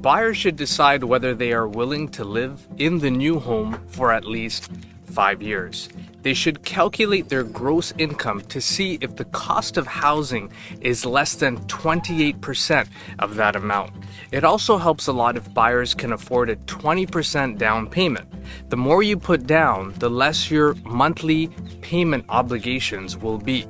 buyers should decide whether they are willing to live in the new home for at least 5 years. They should calculate their gross income to see if the cost of housing is less than 28% of that amount. It also helps a lot if buyers can afford a 20% down payment. The more you put down, the less your monthly payment obligations will be.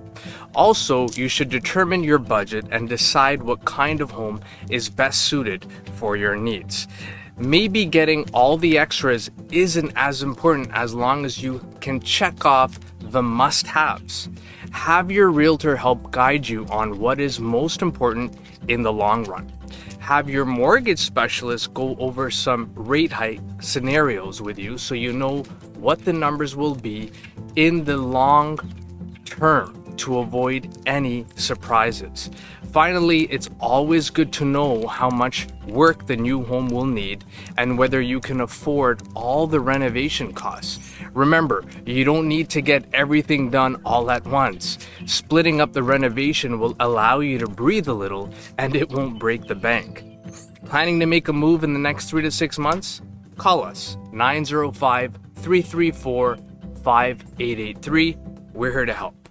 Also, you should determine your budget and decide what kind of home is best suited for your needs. Maybe getting all the extras isn't as important as long as you can check off the must-haves. Have your realtor help guide you on what is most important in the long run. Have your mortgage specialist go over some rate hike scenarios with you so you know what the numbers will be in the long term to avoid any surprises. Finally, it's always good to know how much work the new home will need and whether you can afford all the renovation costs. Remember, you don't need to get everything done all at once. Splitting up the renovation will allow you to breathe a little and it won't break the bank. Planning to make a move in the next 3 to 6 months? Call us 905-334-5883. We're here to help.